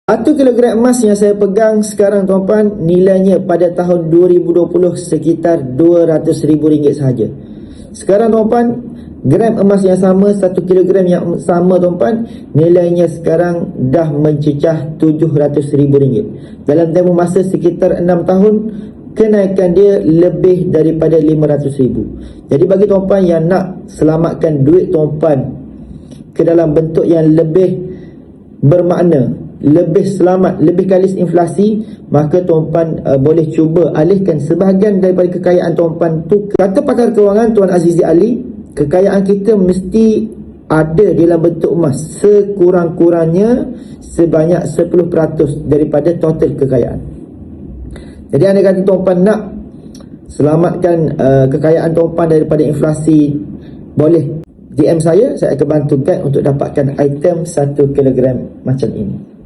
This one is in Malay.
1 kilogram emas yang saya pegang sekarang tuan-tuan, nilainya pada tahun 2020 sekitar RM200,000 sahaja. Sekarang tuan-tuan, gram emas yang sama, 1 kilogram yang sama tuan-tuan, nilainya sekarang dah mencecah RM700,000. Dalam tempoh masa sekitar 6 tahun, kenaikan dia lebih daripada RM500,000. Jadi bagi tuan-tuan yang nak selamatkan duit tuan-tuan ke dalam bentuk yang lebih bermakna, lebih selamat, lebih kalis inflasi, maka tuan-tuan boleh cuba alihkan sebahagian daripada kekayaan tuan-tuan tu. Kata pakar kewangan Tuan Azizi Ali, kekayaan kita mesti ada dalam bentuk emas, sekurang-kurangnya sebanyak 10% daripada total kekayaan. Jadi anda kata tuan-tuan nak selamatkan kekayaan tuan-tuan daripada inflasi, boleh DM saya akan bantu guide untuk dapatkan item 1 kilogram macam ini.